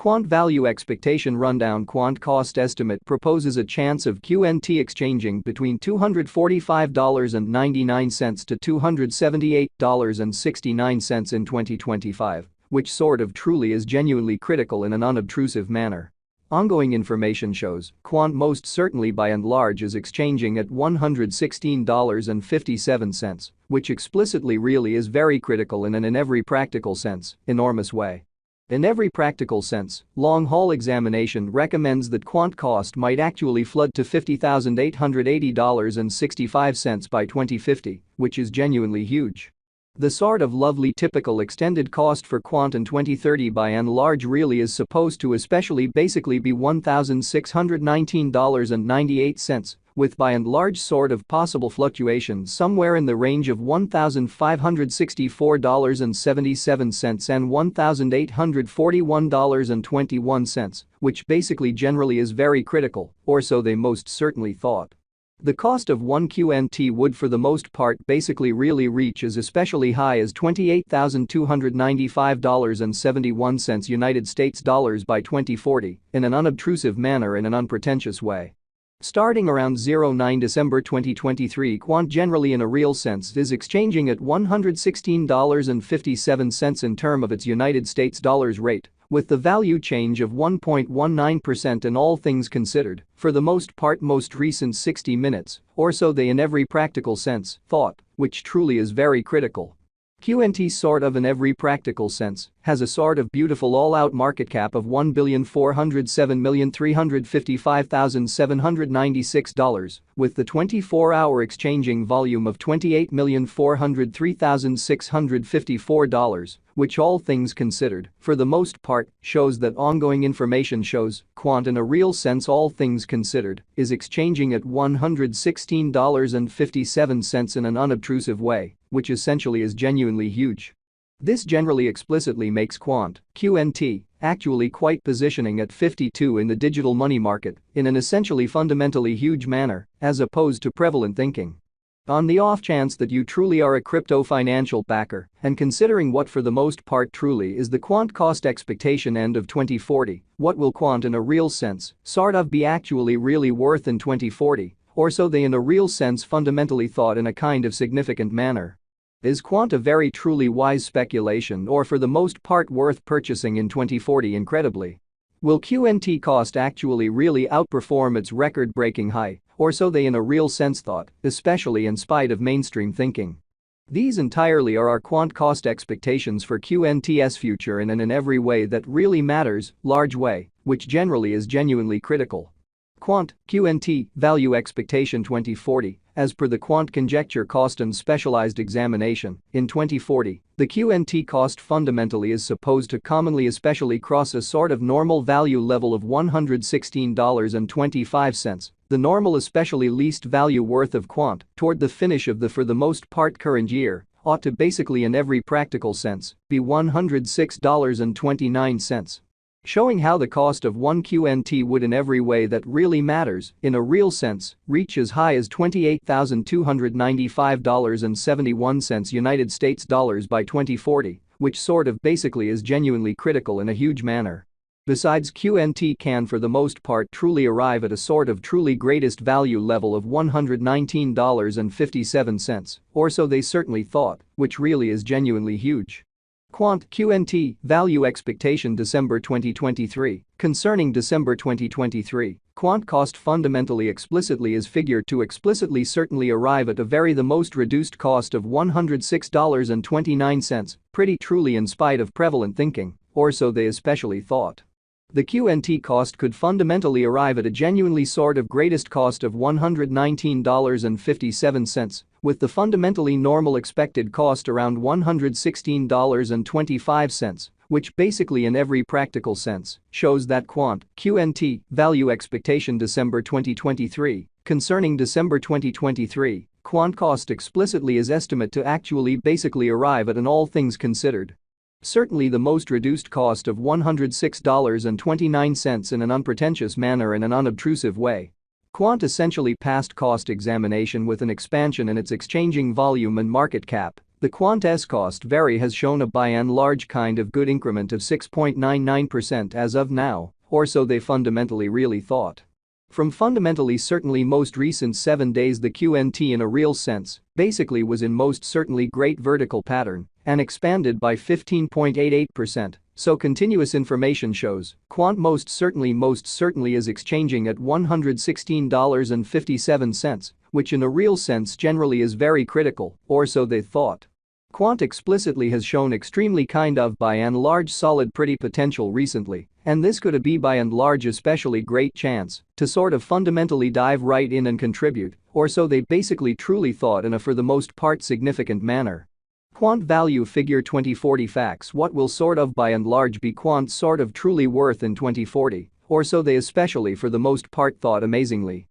Quant Value Expectation Rundown. Quant Cost Estimate proposes a chance of QNT exchanging between $245.99 to $278.69 in 2025, which sort of truly is genuinely critical in an unobtrusive manner. Ongoing information shows Quant most certainly by and large is exchanging at $116.57, which explicitly really is very critical in every practical sense, enormous way. In every practical sense, long-haul examination recommends that Quant cost might actually flood to $50,880.65 by 2050, which is genuinely huge. The sort of lovely typical extended cost for Quant in 2030 by and large really is supposed to especially basically be $1,619.98, with by and large sort of possible fluctuations somewhere in the range of $1,564.77 and $1,841.21, which basically generally is very critical, or so they most certainly thought. The cost of one QNT would for the most part basically really reach as especially high as $28,295.71 United States dollars by 2040 in an unobtrusive manner in an unpretentious way. Starting around 09 December 2023, Quant generally in a real sense is exchanging at $116.57 in term of its United States dollars rate, with the value change of 1.19% in all things considered, for the most part most recent 60 minutes, or so they in every practical sense thought, which truly is very critical. QNT sort of in every practical sense has a sort of beautiful all-out market cap of $1,407,355,796, with the 24-hour exchanging volume of $28,403,654, which all things considered, for the most part, shows that ongoing information shows Quant in a real sense all things considered is exchanging at $116.57 in an unobtrusive way, which essentially is genuinely huge. This generally explicitly makes Quant, QNT, actually quite positioning at 52 in the digital money market in an essentially fundamentally huge manner, as opposed to prevalent thinking. On the off chance that you truly are a crypto financial backer and considering what for the most part truly is the Quant cost expectation end of 2040, what will Quant in a real sense sort of be actually really worth in 2040, or so they in a real sense fundamentally thought in a kind of significant manner. Is Quant a very truly wise speculation or for the most part worth purchasing in 2040 incredibly? Will QNT cost actually really outperform its record-breaking high, or so they in a real sense thought, especially in spite of mainstream thinking? These entirely are our Quant cost expectations for QNT's future in every way that really matters, large way, which generally is genuinely critical. Quant, QNT, Value Expectation 2040, as per the Quant Conjecture Cost and Specialized Examination, in 2040, the QNT cost fundamentally is supposed to commonly especially cross a sort of normal value level of $116.25, the normal especially least value worth of Quant, toward the finish of the for the most part current year, ought to basically in every practical sense be $106.29. Showing how the cost of one QNT would in every way that really matters, in a real sense, reach as high as $28,295.71 United States dollars by 2040, which sort of basically is genuinely critical in a huge manner. Besides, QNT can for the most part truly arrive at a sort of truly greatest value level of $119.57, or so they certainly thought, which really is genuinely huge. Quant, QNT, Value Expectation December 2023. Concerning December 2023, Quant cost fundamentally explicitly is figured to explicitly certainly arrive at a very the most reduced cost of $106.29, pretty truly in spite of prevalent thinking, or so they especially thought. The QNT cost could fundamentally arrive at a genuinely sort of greatest cost of $119.57, with the fundamentally normal expected cost around $116.25, which basically in every practical sense shows that Quant, QNT, Value Expectation December 2023. Concerning December 2023, Quant cost explicitly is estimate to actually basically arrive at an all things considered certainly the most reduced cost of $106.29 in an unpretentious manner in an unobtrusive way. Quant essentially passed cost examination with an expansion in its exchanging volume and market cap The Quant's cost vary has shown a by and large kind of good increment of 6.99% as of now, or so they fundamentally really thought. From fundamentally certainly most recent 7 days, the QNT in a real sense basically was in most certainly great vertical pattern and expanded by 15.88%, so continuous information shows Quant most certainly is exchanging at $116.57, which in a real sense generally is very critical, or so they thought. Quant explicitly has shown extremely kind of by and large solid pretty potential recently, and this could be by and large especially great chance to sort of fundamentally dive right in and contribute, or so they basically truly thought in a for the most part significant manner. Quant value figure 2040 facts. What will sort of by and large be Quant sort of truly worth in 2040, or so they especially for the most part thought amazingly.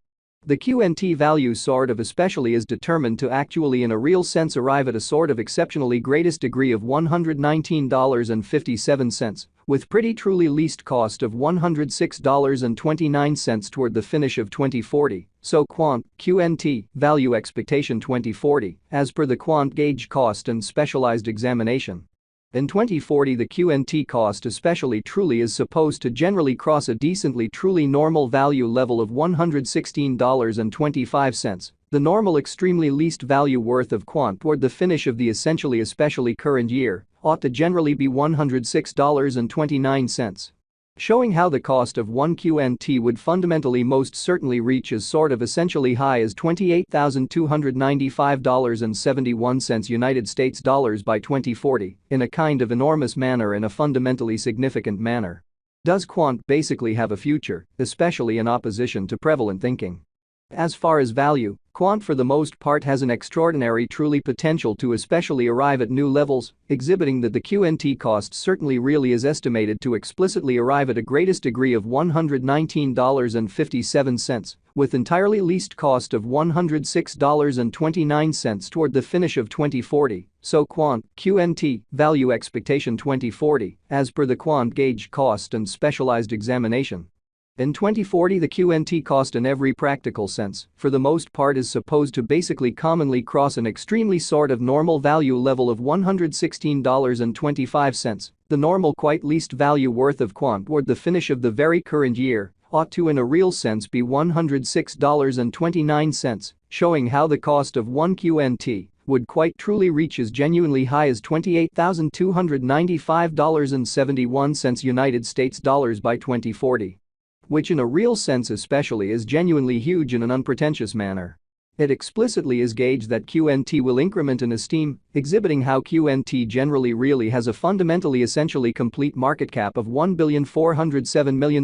The QNT value sort of especially is determined to actually in a real sense arrive at a sort of exceptionally greatest degree of $119.57, with pretty truly least cost of $106.29 toward the finish of 2040, so Quant, QNT, value expectation 2040, as per the Quant gauge cost and specialized examination. In 2040 the QNT cost especially truly is supposed to generally cross a decently truly normal value level of $116.25, the normal extremely least value worth of Quant toward the finish of the essentially especially current year ought to generally be $106.29. Showing how the cost of one QNT would fundamentally most certainly reach as sort of essentially high as $28,295.71 United States dollars by 2040 in a kind of enormous manner in a fundamentally significant manner. Does Quant basically have a future, especially in opposition to prevalent thinking? As far as value, Quant for the most part has an extraordinary truly potential to especially arrive at new levels, exhibiting that the QNT cost certainly really is estimated to explicitly arrive at a greatest degree of $119.57, with entirely least cost of $106.29 toward the finish of 2040, so Quant, QNT, value expectation 2040, as per the Quant gauge cost and specialized examination. In 2040 the QNT cost in every practical sense, for the most part is supposed to basically commonly cross an extremely sort of normal value level of $116.25, the normal quite least value worth of Quant toward the finish of the very current year ought to in a real sense be $106.29, showing how the cost of one QNT would quite truly reach as genuinely high as $28,295.71 United States dollars by 2040. Which in a real sense especially is genuinely huge in an unpretentious manner. It explicitly is gauged that QNT will increment in esteem, exhibiting how QNT generally really has a fundamentally essentially complete market cap of $1,407,000,000